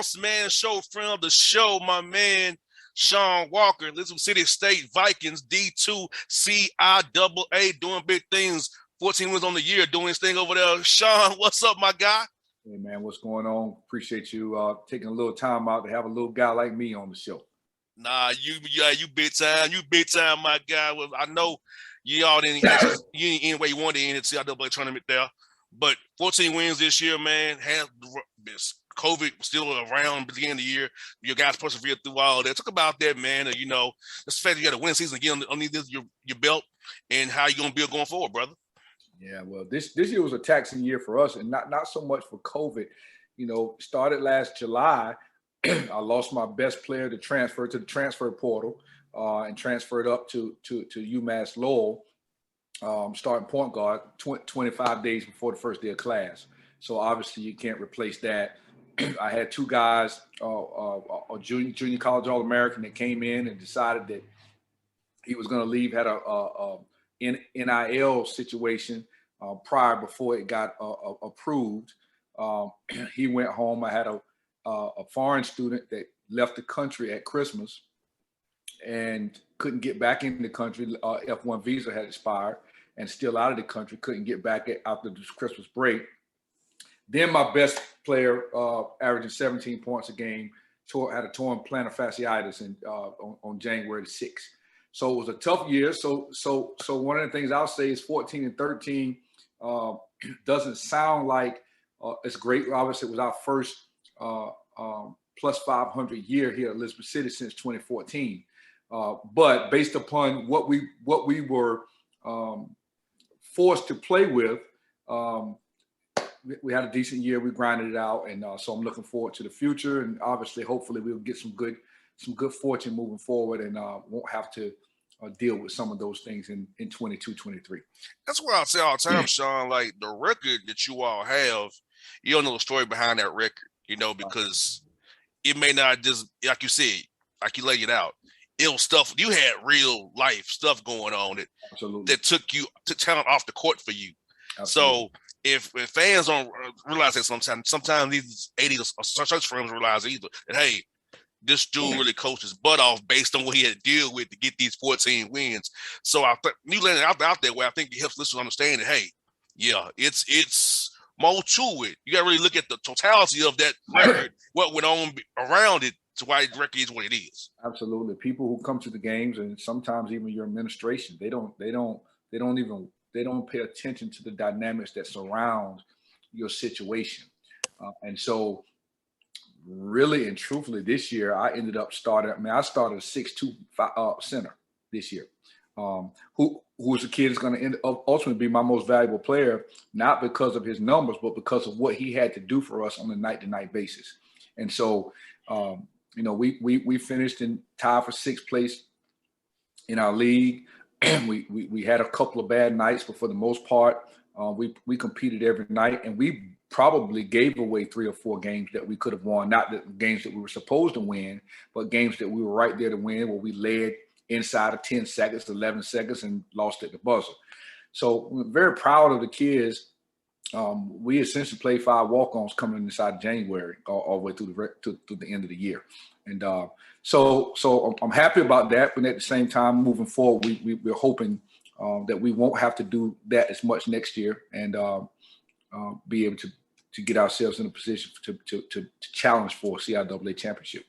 Bossman show friend of the show, my man Shawn Walker, Elizabeth City State Vikings D2 CIAA doing big things. 14 wins on the year, doing his thing over there. Shawn, what's up, my guy? Hey man, what's going on? Appreciate you taking a little time out to have a little guy like me on the show. Nah, you big time. You big time, my guy. Well, I know y'all didn't any way you wanted to end the CIAA tournament there. But 14 wins this year, man. Had COVID still around at the beginning of the year. Your guys persevered through all that. Talk about that, man. You know, the fact that you got a winning season again underneath your belt, and how you gonna build going forward, brother. Yeah, well, this year was a taxing year for us, and not so much for COVID. You know, started last July. I lost my best player to transfer to the transfer portal, and transferred up to UMass Lowell. Starting point guard 25 days before the first day of class. So obviously you can't replace that. I had two guys, a junior college All-American that came in and decided that he was going to leave, had a NIL situation before it got approved. He went home. I had a foreign student that left the country at Christmas and couldn't get back in the country. F1 visa had expired and still out of the country, couldn't get back after the Christmas break. Then my best player, averaging 17 points a game, had a torn plantar fasciitis on January the 6th. So it was a tough year. So one of the things I'll say is 14 and 13 doesn't sound like it's great. Obviously, it was our first plus 500 year here at Elizabeth City since 2014. But based upon what we were forced to play with, we had a decent year. We grinded it out, and so I'm looking forward to the future. And obviously, hopefully, we'll get some good fortune moving forward, and won't have to deal with some of those things in 22, 23. That's what I say all the time, Shawn. Like the record that you all have, you don't know the story behind that record, you know, because it may not just, like you said, like you laid it out. It was stuff, you had real life stuff going on that took talent off the court for you. Absolutely. So if fans don't realize that sometimes these 80s search firms realize either that, hey, this dude really coached his butt off based on what he had to deal with to get these 14 wins. So I think you letting it out that way, I think it helps listeners understand that, hey, yeah, it's more to it. You got to really look at the totality of that record, what went on around it, to why the record is what it is. Absolutely. People who come to the games, and sometimes even your administration, they don't pay attention to the dynamics that surround your situation. And so really and truthfully, this year I ended up starting a 6'2" center this year. Who's a kid is going to ultimately be my most valuable player, not because of his numbers, but because of what he had to do for us on a night-to-night basis. And so you know, we finished in tied for sixth place in our league. we had a couple of bad nights, but for the most part, we competed every night, and we probably gave away 3 or 4 games that we could have won. Not the games that we were supposed to win, but games that we were right there to win, where we led inside of 10 seconds, 11 seconds, and lost at the buzzer. So we're very proud of the kids. We essentially played 5 walk-ons coming inside January all the way through the end of the year. And so I'm happy about that. But at the same time, moving forward, we're hoping that we won't have to do that as much next year, and be able to get ourselves in a position to challenge for a CIAA championship.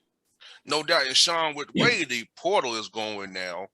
No doubt. And Shawn, with the way the portal is going now,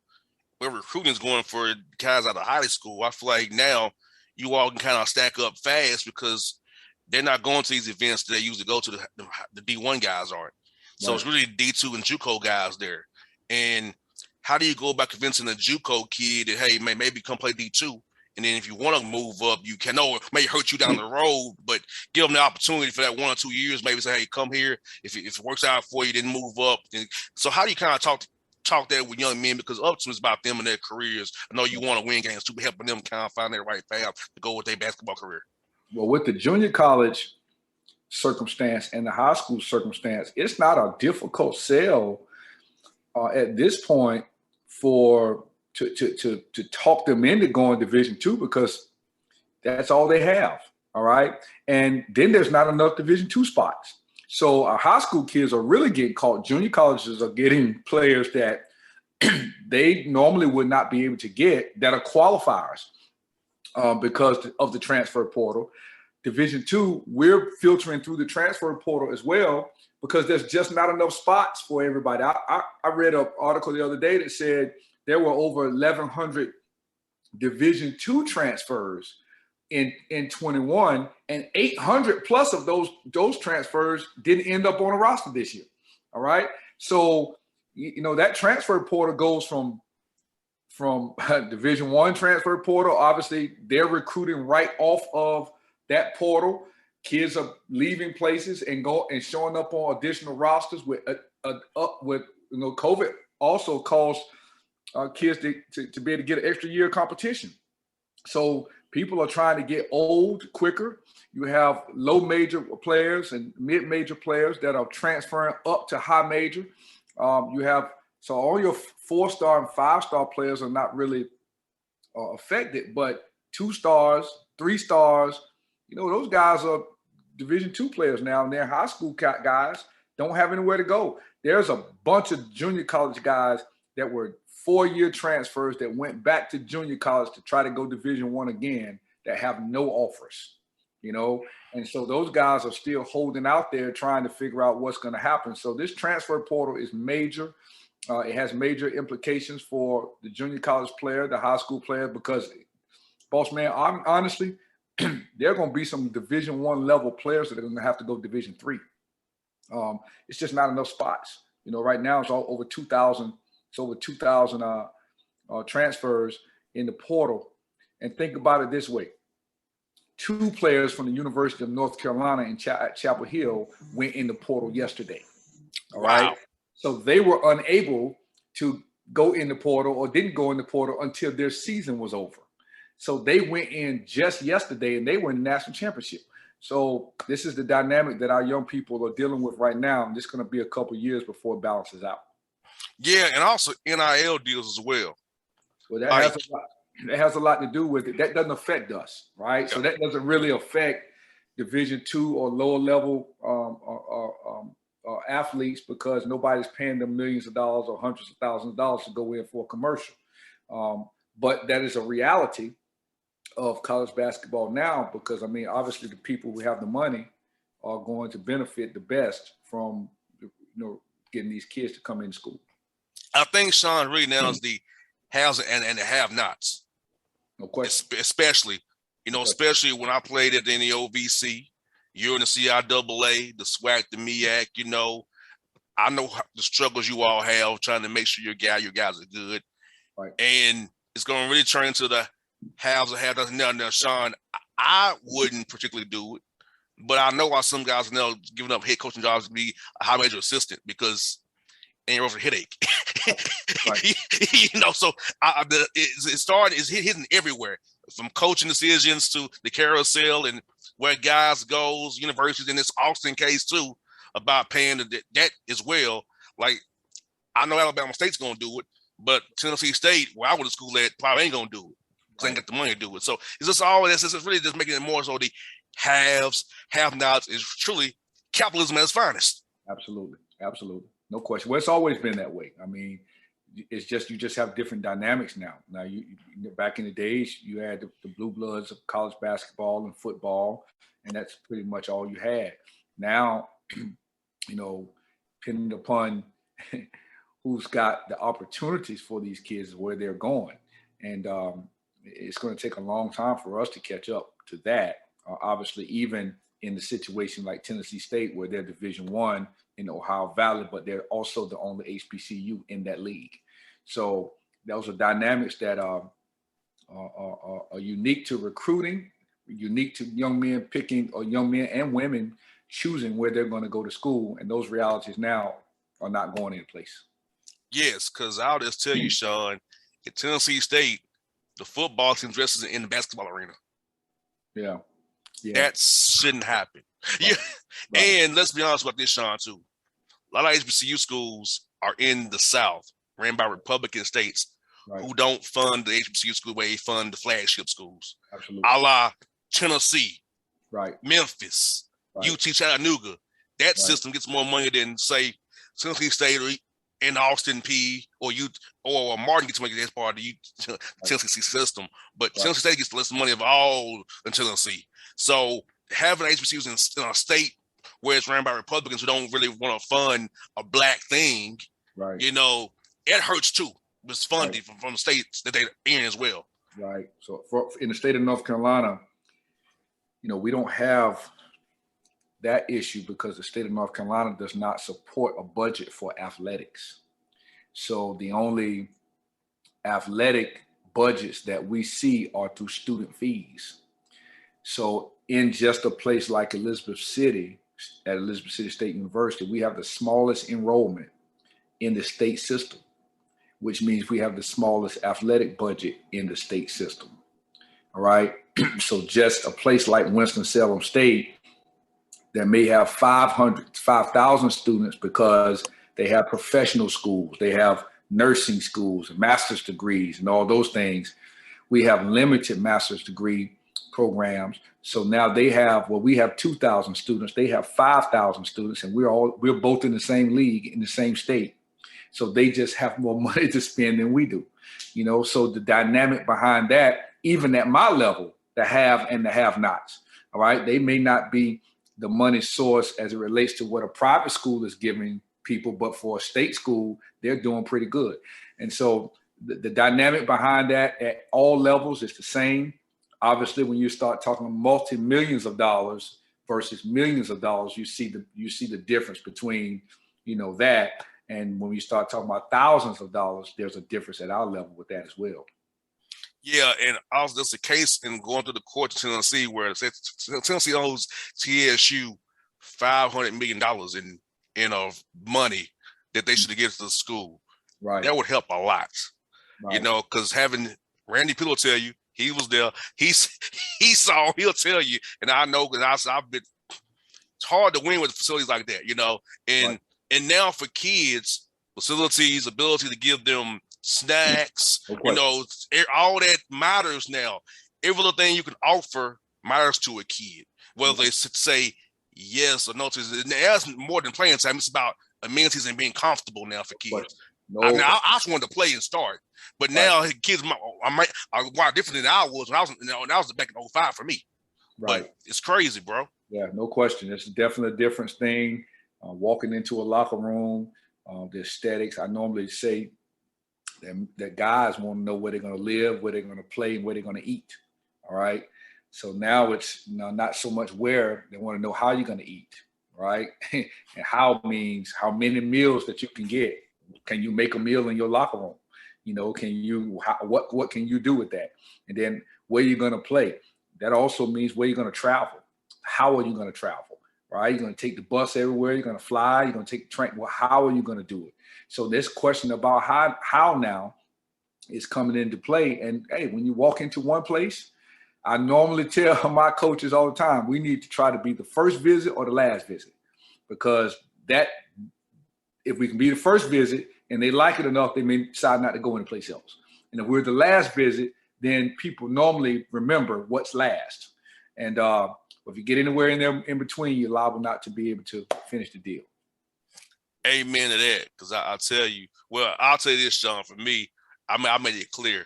where recruiting is going for guys out of high school, I feel like now you all can kind of stack up fast because they're not going to these events that they usually go to. The D1 guys aren't. So right. It's really D2 and JUCO guys there. And how do you go about convincing a JUCO kid that, hey, man, maybe come play D2? And then if you want to move up, you can. Know it may hurt you down the road, but give them the opportunity for that 1 or 2 years. Maybe say, hey, come here. If it works out for you, then move up. And so how do you kind of talk that with young men, because ultimately it's about them and their careers. I know you want to win games too, helping them kind of find their right path to go with their basketball career. Well, with the junior college circumstance and the high school circumstance, it's not a difficult sell at this point to talk them into going Division II, because that's all they have. All right. And then there's not enough Division II spots. So our high school kids are really getting caught. Junior colleges are getting players that they normally would not be able to get that are qualifiers because of the transfer portal. Division II, we're filtering through the transfer portal as well because there's just not enough spots for everybody. I read an article the other day that said there were over 1,100 Division II transfers in 21, and 800 plus of those transfers didn't end up on a roster this year. All right, so that transfer portal goes from Division I transfer portal. Obviously, they're recruiting right off of that portal. Kids are leaving places and showing up on additional rosters with COVID also caused kids to be able to get an extra year of competition. So people are trying to get old quicker. You have low major players and mid-major players that are transferring up to high major. So all your 4-star and 5-star players are not really affected, but 2 stars, 3 stars, those guys are Division II players now, and they're high school guys, don't have anywhere to go. There's a bunch of junior college guys that were 4-year transfers that went back to junior college to try to go Division I again that have no offers, and so those guys are still holding out there trying to figure out what's going to happen. So this transfer portal is major. It has major implications for the junior college player, the high school player, because, Bossman, honestly, there are going to be some Division I level players that are going to have to go Division III. It's just not enough spots. Right now it's all over 2,000. It's over 2,000 transfers in the portal. And think about it this way. 2 players from the University of North Carolina in Chapel Hill went in the portal yesterday. All right. So they were unable to go in the portal or didn't go in the portal until their season was over. So they went in just yesterday and they were in the national championship. So this is the dynamic that our young people are dealing with right now. And it's going to be a couple of years before it balances out. Yeah, and also NIL deals as well. Well, that has a lot to do with it. That doesn't affect us, right? Yeah. So that doesn't really affect Division II or lower level athletes because nobody's paying them millions of dollars or hundreds of thousands of dollars to go in for a commercial. But that is a reality of college basketball now because, obviously the people who have the money are going to benefit the best from, getting these kids to come in school. I think, Shawn, really now is the haves and the have-nots. No question. Especially when I played in the OVC, you're in the CIAA, the SWAC, the MEAC, I know the struggles you all have trying to make sure your guys are good. Right. And it's going to really turn into the haves and have-nots. Now, Shawn, I wouldn't particularly do it, but I know why some guys are now giving up head coaching jobs to be a high major assistant because and you're over a headache. Right. So it's hitting everywhere from coaching decisions to the carousel and where guys goes, universities in this Austin case too, about paying the debt as well. Like, I know Alabama State's going to do it, but Tennessee State, where I went to school at, probably ain't going to do it because they ain't got the money to do it. So it's just all this. It's really just making it more so the haves, have-nots is truly capitalism at its finest. Absolutely. No question. Well, it's always been that way. It's just you just have different dynamics now. Now, you back in the days, you had the blue bloods of college basketball and football, and that's pretty much all you had. Now, depending upon who's got the opportunities for these kids where they're going, and it's going to take a long time for us to catch up to that. Obviously, even in the situation like Tennessee State, where they're Division I in Ohio Valley, but they're also the only HBCU in that league. So those are dynamics that are unique to recruiting, unique to young men picking, or young men and women choosing where they're going to go to school. And those realities now are not going into place. Yes, because I'll just tell you, Shawn, at Tennessee State, the football team dresses in the basketball arena. Yeah. That shouldn't happen. Right. Yeah. Right. And let's be honest about this, Shawn, too. A lot of HBCU schools are in the South, ran by Republican states, right, who don't fund the HBCU school where they fund the flagship schools. Absolutely. A la Tennessee, right, Memphis, right, UT Chattanooga. that Right. system gets more money than say Tennessee State or in Austin P or Martin gets money as part of the Tennessee system. But Tennessee State gets less money of all in Tennessee. So having HBCUs in a state where it's ran by Republicans who don't really want to fund a black thing, Right. It hurts too. It's funding from states that they're in as well. Right. So in the state of North Carolina, we don't have that issue because the state of North Carolina does not support a budget for athletics. So the only athletic budgets that we see are through student fees. So in just a place like Elizabeth City, at Elizabeth City State University, we have the smallest enrollment in the state system, which means we have the smallest athletic budget in the state system. All right. So just a place like Winston-Salem State that may have 5,000 students because they have professional schools, they have nursing schools, master's degrees, and all those things. We have limited master's degree programs. So now we have 2,000 students, they have 5,000 students, and we're both in the same league in the same state. So they just have more money to spend than we do, so the dynamic behind that, even at my level, the have and the have nots, all right, they may not be the money source as it relates to what a private school is giving people, but for a state school, they're doing pretty good. And so the dynamic behind that at all levels is the same. Obviously, when you start talking multi-millions of dollars versus millions of dollars, you see the difference between, that. And when we start talking about thousands of dollars, there's a difference at our level with that as well. Yeah, and also there's a case in going to the court in Tennessee where Tennessee owes TSU $500 million in money that they should have given to the school. Right. That would help a lot. Right. Because having Randy Pillow tell you, he was there, he'll tell you, and I know because I've been. It's hard to win with facilities like that, and now for kids, facilities, ability to give them snacks, all that matters now. Every little thing you can offer matters to a kid, whether they say yes or no. That's more than playing time. It's about amenities and being comfortable now for kids. I just wanted to play and start, but now kids, are different than I was when I was back in 2005 for me. Right, but it's crazy, bro. Yeah, no question. It's definitely a different thing. Walking into a locker room, the aesthetics. I normally say that guys want to know where they're going to live, where they're going to play, and where they're going to eat. All right. So now it's not so much where, they want to know how you're going to eat. Right. And how means how many meals that you can get. Can you make a meal in your locker room? What can you do with that? And then where you're going to play. That also means where you're going to travel. How are you going to travel? Right? You're going to take the bus everywhere. You're going to fly. You're going to take the train. Well, how are you going to do it? So this question about how now is coming into play. And hey, when you walk into one place, I normally tell my coaches all the time, we need to try to be the first visit or the last visit, because that if we can be the first visit and they like it enough, they may decide not to go any place else. And if we're the last visit, then people normally remember what's last. And if you get anywhere in there in between, you're liable not to be able to finish the deal. Amen to that. Because I'll tell you, I'll tell you this, Shawn, for me, I made it clear.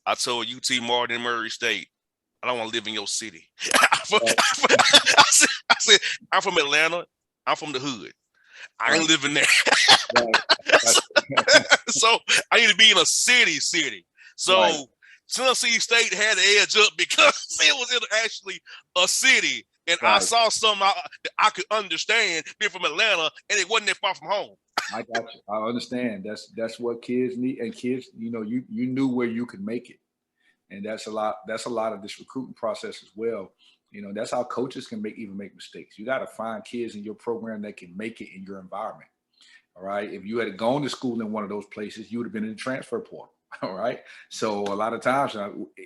I told UT Martin and Murray State, I don't want to live in your city. I said, I'm from Atlanta. I'm from the hood. I ain't living there. So I need to be in a city. So Tennessee State had the edge up because it was actually a city. And I saw something that I could understand being from Atlanta, and it wasn't that far from home. I got you. I understand. That's what kids need. And kids, you knew where you could make it. And that's a lot of this recruiting process as well. That's how coaches can make mistakes. You got to find kids in your program that can make it in your environment. All right. If you had gone to school in one of those places, you would have been in the transfer portal. All right. So a lot of times,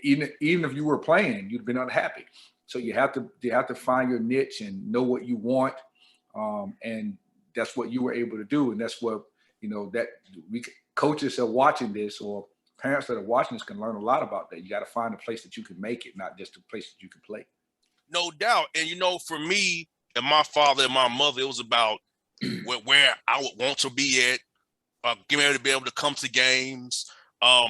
even if you were playing, you'd have been unhappy. So you have to find your niche and know what you want. And that's what you were able to do. And that's what, coaches that are watching this, or parents that are watching this, can learn a lot about that. You got to find a place that you can make it, not just a place that you can play. No doubt. And, for me, and my father and my mother. It was about where I would want to be at, getting ready to be able to come to games. How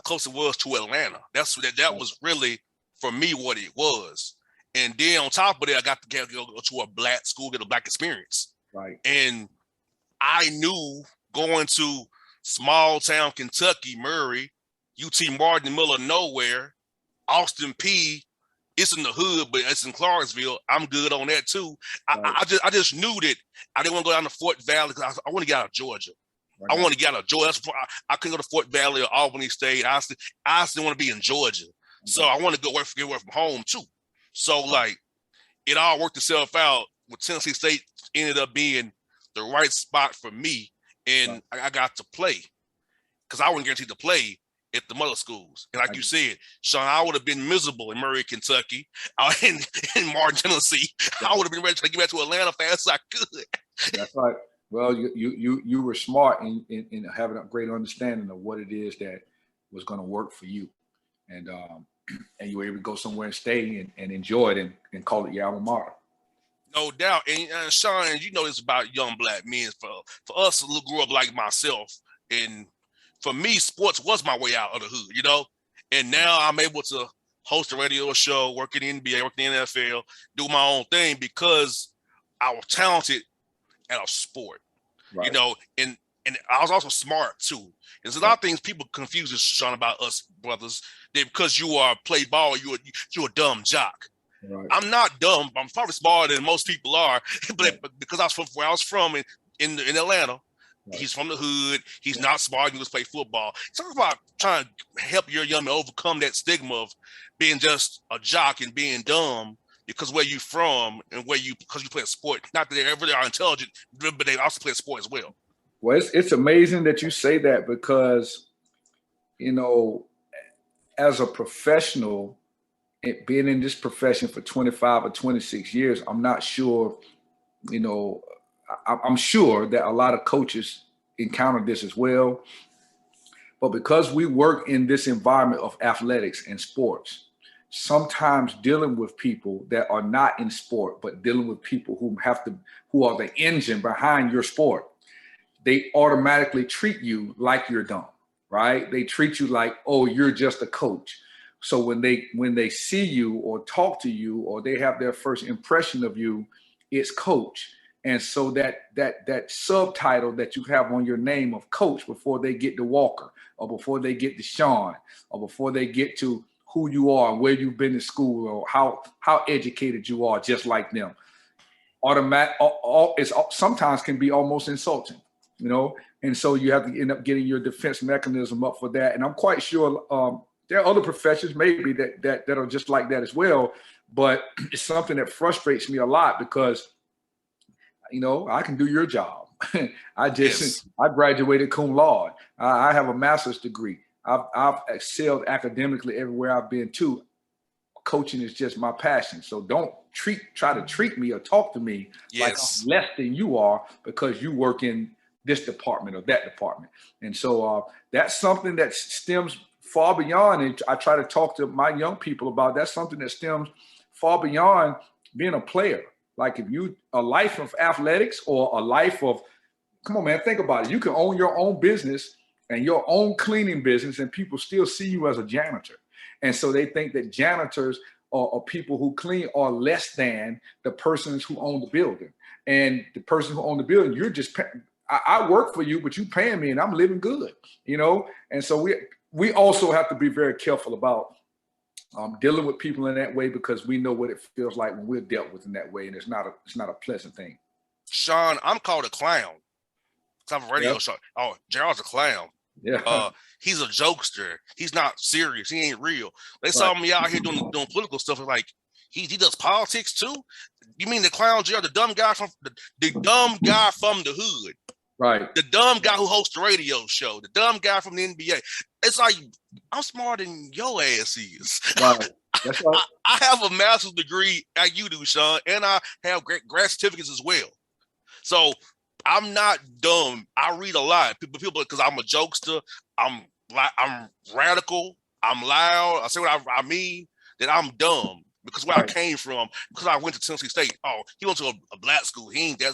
close it was to Atlanta. That was really for me what it was. And then on top of it, I got to go to a black school, get a black experience. Right. And I knew going to small town Kentucky, Murray, UT Martin, in the middle of nowhere, Austin P. It's in the hood, but it's in Clarksville. I'm good on that too. Right. I just knew that I didn't want to go down to Fort Valley because I want to get out of Georgia. Right. I want to get out of Georgia. I couldn't go to Fort Valley or Albany State. I still want to be in Georgia. Okay. So I want to get away from home too. So like it all worked itself out. With Tennessee State ended up being the right spot for me, and right. I got to play because I wasn't guaranteed to play at the mother schools. And like you said, Shawn, I would have been miserable in Murray, Kentucky, in Martin, Tennessee. I would have been ready to get back to Atlanta fast as I could. That's right. Well, you were smart in having a great understanding of what it is that was going to work for you. And you were able to go somewhere and stay and enjoy it and call it your alma mater. No doubt. And Shawn, you know this about young black men. For us who grew up like myself, and for me, sports was my way out of the hood, you know? And now I'm able to host a radio show, work in the NBA, work in the NFL, do my own thing because I was talented at a sport, right. You know, and I was also smart too. There's a lot of things people confuse, Shawn, about us brothers, that because you play ball, you're a dumb jock. Right. I'm not dumb. I'm probably smarter than most people are, but because I was from where I was from in Atlanta, right. He's from the hood. He's not smart. He was play football. Talk about trying to help your young man overcome that stigma of being just a jock and being dumb because where you from and because you play a sport. Not that they really are intelligent, but they also play a sport as well. Well, it's amazing that you say that because, you know, as a professional, being in this profession for 25 or 26 years, I'm not sure, you know, I'm sure that a lot of coaches encounter this as well. But because we work in this environment of athletics and sports, sometimes dealing with people that are not in sport, but dealing with people who are the engine behind your sport, they automatically treat you like you're dumb, right? They treat you like, oh, you're just a coach. So when they see you or talk to you or they have their first impression of you, it's coach. And so that subtitle that you have on your name of coach before they get to Walker or before they get to Shawn or before they get to who you are, where you've been to school or how educated you are, just like them, it sometimes can be almost insulting, you know? And so you have to end up getting your defense mechanism up for that. And I'm quite sure there are other professions maybe that are just like that as well. But it's something that frustrates me a lot because, you know, I can do your job. I graduated cum laude. I have a master's degree. I've excelled academically everywhere I've been to. Coaching is just my passion. So don't try to treat me or talk to me like I'm less than you are because you work in this department or that department. And so that's something that stems far beyond, and I try to talk to my young people about, that's something that stems far beyond being a player. Like if you a life of athletics or a life of, come on, man, think about it. You can own your own business and your own cleaning business and people still see you as a janitor. And so they think that janitors or people who clean are less than the persons who own the building. And the person who own the building, you're just, I work for you, but you paying me and I'm living good, you know? And so we also have to be very careful about dealing with people in that way because we know what it feels like when we're dealt with in that way, and it's not a pleasant thing. Shawn, I'm called a clown. I have a radio show. Oh, Gerald's a clown. Yeah. He's a jokester. He's not serious. He ain't real. They saw me out here doing political stuff. Like he does politics too. You mean the clown Gerald, the dumb guy from the dumb guy from the hood? Right. The dumb guy who hosts the radio show, the dumb guy from the NBA. It's like, I'm smarter than your ass is. Right. That's right. I have a master's degree like you do, Shawn, and I have grad certificates as well. So I'm not dumb. I read a lot. People, because I'm a jokester, I'm radical, I'm loud, I say what I mean, that I'm dumb. because where I came from, because I went to Tennessee State. Oh, he went to a black school. He ain't that.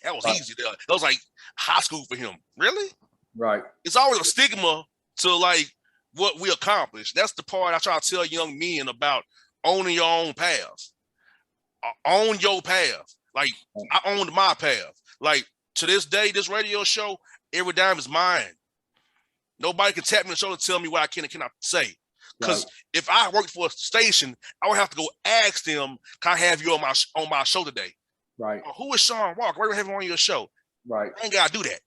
That was easy. That was like high school for him. Really? Right. It's always a stigma to like what we accomplished. That's the part I try to tell young men about owning your own path. Own your path. Like I owned my path. Like to this day, this radio show, every dime is mine. Nobody can tap me on the shoulder and tell me what I can and cannot say. Because if I worked for a station, I would have to go ask them, can I have you on my show today? Right. Who is Shawn Walker? Why do you have him on your show? Right. I ain't got to do that.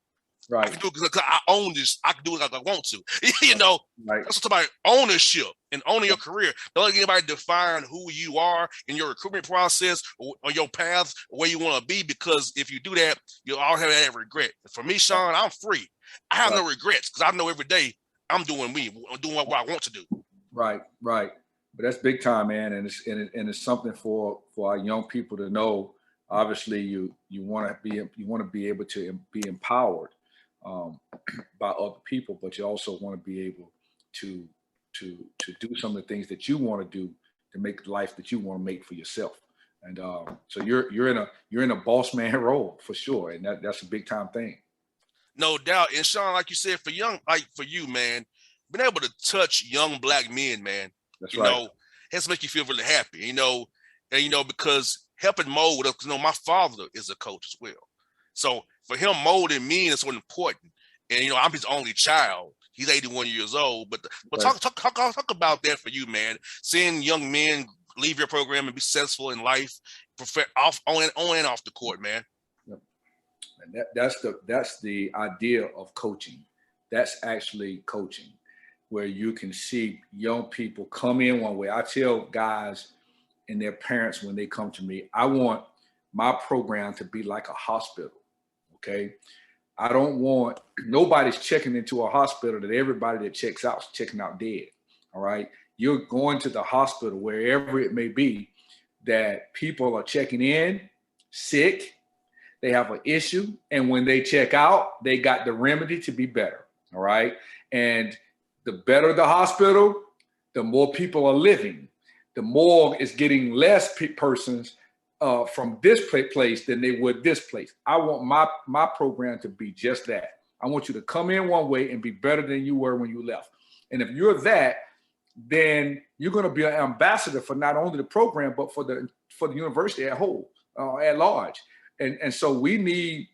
Right. I can do it because I own this. I can do it like I want to. You know, right. That's about ownership and owning your career. Don't let anybody define who you are in your recruitment process or your path, where you want to be, because if you do that, you'll all have that regret. For me, Shawn, I'm free. I have no regrets because I know every day I'm doing me. I'm doing what I want to do. Right, right. But that's big time, man, and it's something for our young people to know. Obviously, you want to be able to be empowered by other people, but you also want to be able to do some of the things that you want to do to make the life that you want to make for yourself. And so you're in a boss man role for sure, and that's a big time thing. No doubt. And Shawn, like you said, for you, man, being able to touch young black men, man, that's right. Has to make you feel really happy, and because helping mold, my father is a coach as well. So for him molding me is so important. And I'm his only child. He's 81 years old. But talk about that for you, man. Seeing young men leave your program and be successful in life, on and off the court, man. Yep. And that's the idea of coaching. That's actually coaching, where you can see young people come in one way. I tell guys and their parents when they come to me, I want my program to be like a hospital. Okay. I don't want nobody's checking into a hospital that everybody that checks out is checking out dead. All right. You're going to the hospital, wherever it may be, that people are checking in sick. They have an issue. And when they check out, they got the remedy to be better. All right. And the better the hospital, the more people are living. The more is getting less persons from this place than they would this place. I want my program to be just that. I want you to come in one way and be better than you were when you left. And if you're that, then you're going to be an ambassador for not only the program, but for the university at whole, at large. And so we need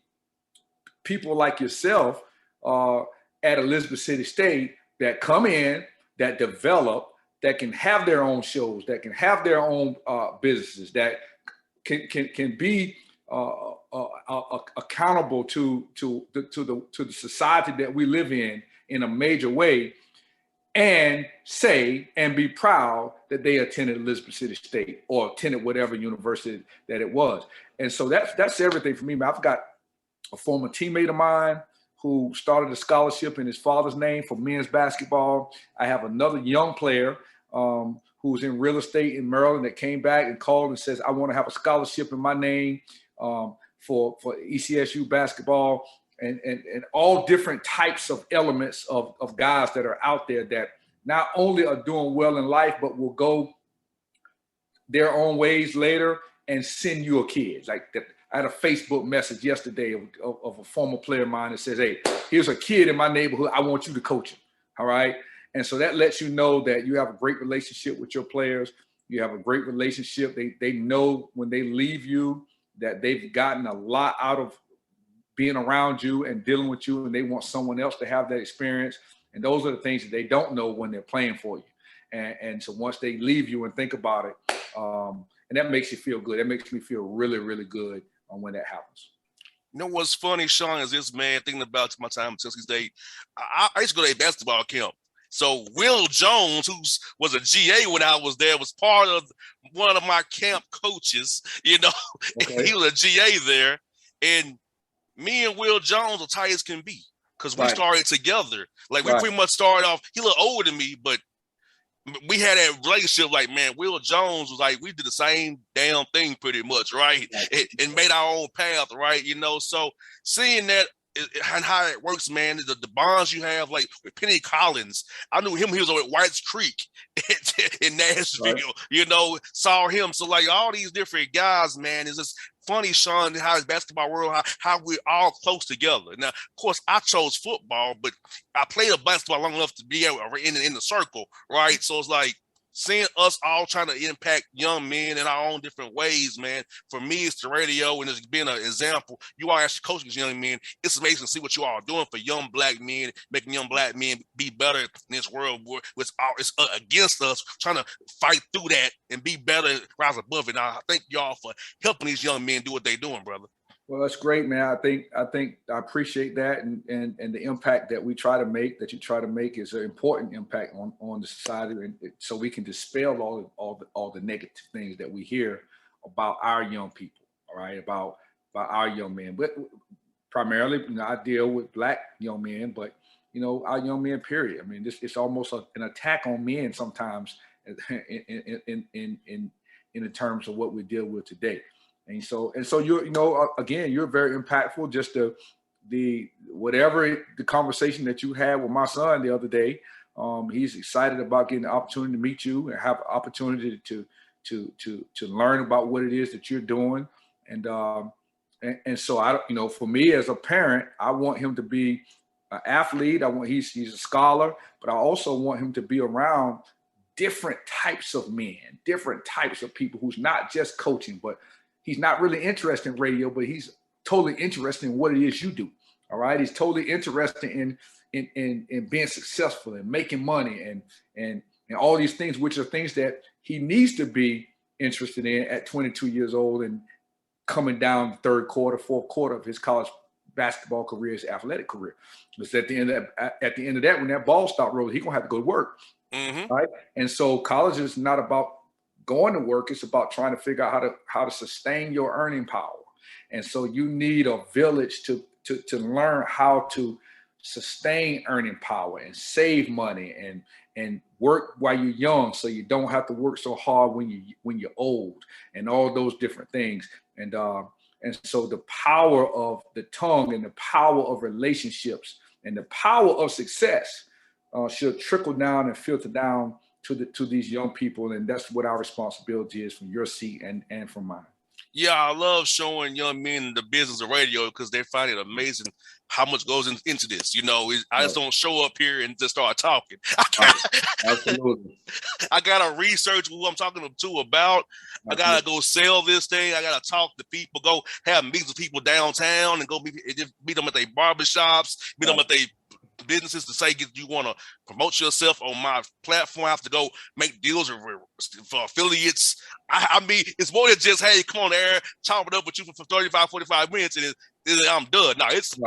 people like yourself at Elizabeth City State that come in, that develop, that can have their own shows, that can have their own businesses, that can be accountable to the society that we live in a major way, and say and be proud that they attended Elizabeth City State or attended whatever university that it was. And so that's everything for me. I've got a former teammate of mine who started a scholarship in his father's name for men's basketball. I have another young player who's in real estate in Maryland that came back and called and says, I want to have a scholarship in my name for ECSU basketball, and all different types of elements of guys that are out there that not only are doing well in life, but will go their own ways later and send you a kid. Like that. I had a Facebook message yesterday of a former player of mine that says, hey, here's a kid in my neighborhood. I want you to coach him. All right. And so that lets you know that you have a great relationship with your players. You have a great relationship. They know when they leave you that they've gotten a lot out of being around you and dealing with you, and they want someone else to have that experience. And those are the things that they don't know when they're playing for you. And so once they leave you and think about it, and that makes you feel good. That makes me feel really, really good when that happens. You know what's funny, Shawn, is this, man, thinking about my time at Tennessee State. I used to go to a basketball camp. So Will Jones, who was a GA when I was there, was part of one of my camp coaches, Okay. He was a GA there. And me and Will Jones are tight as can be because we started together. Like, we pretty much started off, he a little older than me, but we had that relationship. Like, man, Will Jones was like, we did the same damn thing pretty much, right? And made our own path, right? So seeing that and how it works, man. The bonds you have, like with Penny Collins. I knew him. He was over at White's Creek in Nashville. Right. Saw him. So like all these different guys, man, is just funny, Shawn, how his basketball world, how we're all close together. Now, of course, I chose football, but I played a basketball long enough to be in the circle, right? So it's like seeing us all trying to impact young men in our own different ways, man. For me, it's the radio, and it's being an example. You all actually coaching these young men. It's amazing to see what you all are doing for young black men, making young black men be better in this world where it's against us, trying to fight through that and be better, rise above it. Now, I thank y'all for helping these young men do what they're doing, brother. Well, that's great, man. I appreciate that, and the impact that we try to make, that you try to make, is an important impact on the society, and so we can dispel all the negative things that we hear about our young people. All right, about our young men, but primarily, I deal with black young men, but our young men. Period. I mean, it's almost an attack on men sometimes, in the terms of what we deal with today. And so again, you're very impactful. Just the conversation that you had with my son the other day, he's excited about getting the opportunity to meet you and have an opportunity to learn about what it is that you're doing. And so for me as a parent, I want him to be an athlete. He's a scholar, but I also want him to be around different types of men, different types of people who's not just coaching, but he's not really interested in radio, but he's totally interested in what it is you do. All right. He's totally interested in being successful and making money and all these things, which are things that he needs to be interested in at 22 years old and coming down the third quarter, fourth quarter of his college basketball career, his athletic career. Because at the end of that, when that ball stops rolling, he's gonna have to go to work. Mm-hmm. Right. And so college is not about going to work. It's about trying to figure out how to sustain your earning power. And so you need a village to learn how to sustain earning power and save money and work while you're young, so you don't have to work so hard when you're old, and all those different things. And so the power of the tongue and the power of relationships and the power of success should trickle down and filter down to these young people, and that's what our responsibility is from your seat and from mine. Yeah, I love showing young men the business of radio because they find it amazing how much goes into this. I just don't show up here and just start talking. Absolutely. I gotta research who I'm talking to about. Absolutely. I gotta go sell this thing. I gotta talk to people, go have meetings with people downtown, and go meet them at their barbershops, meet them at their businesses to say you want to promote yourself on my platform. I have to go make deals for affiliates. I mean, it's more than just, hey, come on air, chop it up with you for 35, 45 minutes and I'm done. No, it's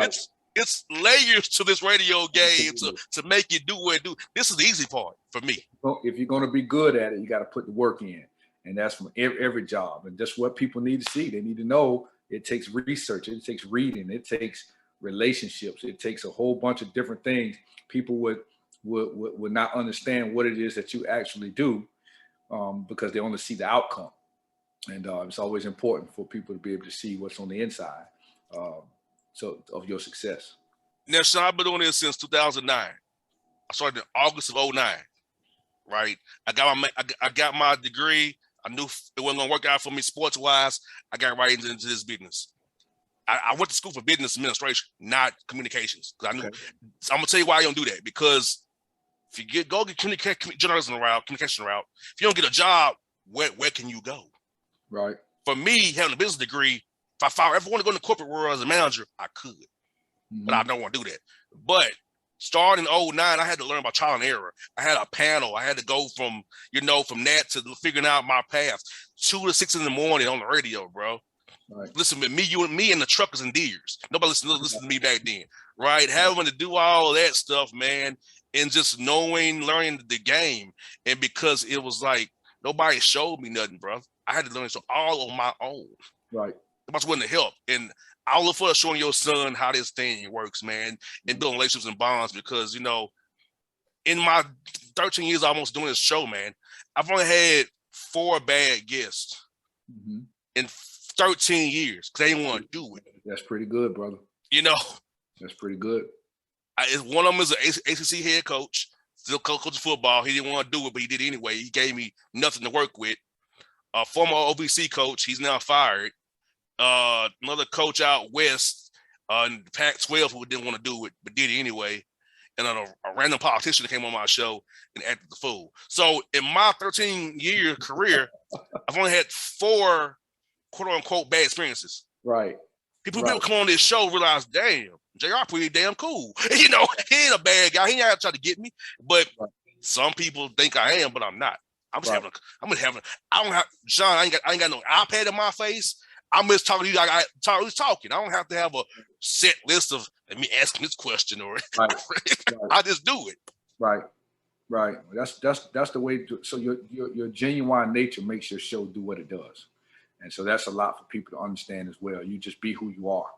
layers to this radio game to make you do what it do. This is the easy part for me. If you're going to be good at it, you got to put the work in. And that's from every job. And that's what people need to see. They need to know it takes research. It takes reading. It takes relationships. It takes a whole bunch of different things. People would not understand what it is that you actually do because they only see the outcome. And it's always important for people to be able to see what's on the inside of your success. Now, Shawn, I've been doing this since 2009. I started in August of 2009, right? I got my degree. I knew it wasn't going to work out for me sports-wise. I got right into this business. I went to school for business administration, not communications. Because I knew. Okay. So I'm gonna tell you why I don't do that. Because if you go get journalism route, communication route, if you don't get a job, where can you go? Right. For me, having a business degree, if I ever want to go in the corporate world as a manager, I could, but I don't want to do that. But starting in 2009, I had to learn about trial and error. I had a panel. I had to go from that to figuring out my path. 2 to 6 in the morning on the radio, bro. Right. Listen with me, you and me, and the truckers and deers. Nobody listen to me back then, right? Having to do all that stuff, man, and just learning the game. And because it was like nobody showed me nothing, bro. I had to learn so all on my own. Right. Nobody wasn't to help. And I look for showing your son how this thing works, man, and building relationships and bonds. Because in my 13 years almost doing this show, man, I've only had 4 bad guests. In 13 years because they didn't want to do it. That's pretty good, brother. That's pretty good. One of them is an ACC head coach, still coaching football. He didn't want to do it, but he did it anyway. He gave me nothing to work with. A former OVC coach, he's now fired. Another coach out west in Pac-12 who didn't want to do it, but did it anyway. And a random politician that came on my show and acted the fool. So in my 13-year career, I've only had 4 quote-unquote bad experiences. Right. People come on this show realize, damn, JR pretty damn cool. You know, he ain't a bad guy. He ain't out to try to get me. But some people think I am, but I'm not. I'm just having. I don't have Shawn. I ain't got no iPad in my face. I'm just talking to you. Talking. I don't have to have a set list of me asking this question or. I just do it. Right. That's the way. So your genuine nature makes your show do what it does, and so that's a lot for people to understand as well. You just be who you are,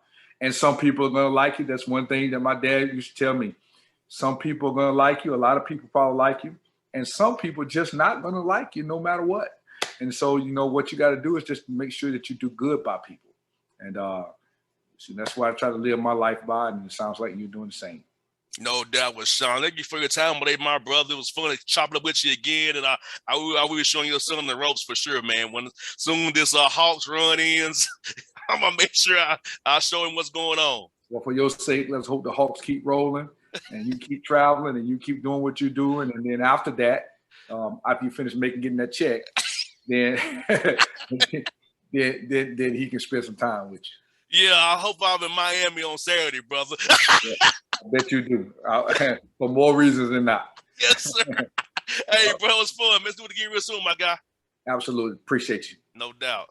and some people are gonna like you. That's one thing that my dad used to tell me. Some people are gonna like you. A lot of people probably like you. And some people just not going to like you no matter what. And so, you know, what you got to do is just make sure that you do good by people. And so that's why I try to live my life by. And it sounds like you're doing the same. No doubt with Shawn. Thank you for your time today, my brother. It was fun chopping up with you again. And I will be showing you some of the ropes for sure, man. When soon this Hawks run ends, I'm going to make sure I show him what's going on. Well, for your sake, let's hope the Hawks keep rolling. And you keep traveling and you keep doing what you're doing. And then after that, after you finish getting that check, then, then he can spend some time with you. Yeah, I hope I'm in Miami on Saturday, brother. Yeah, I bet you do. For more reasons than not. Yes, sir. Hey, bro, it was fun. Let's do it again real soon, my guy. Absolutely. Appreciate you. No doubt.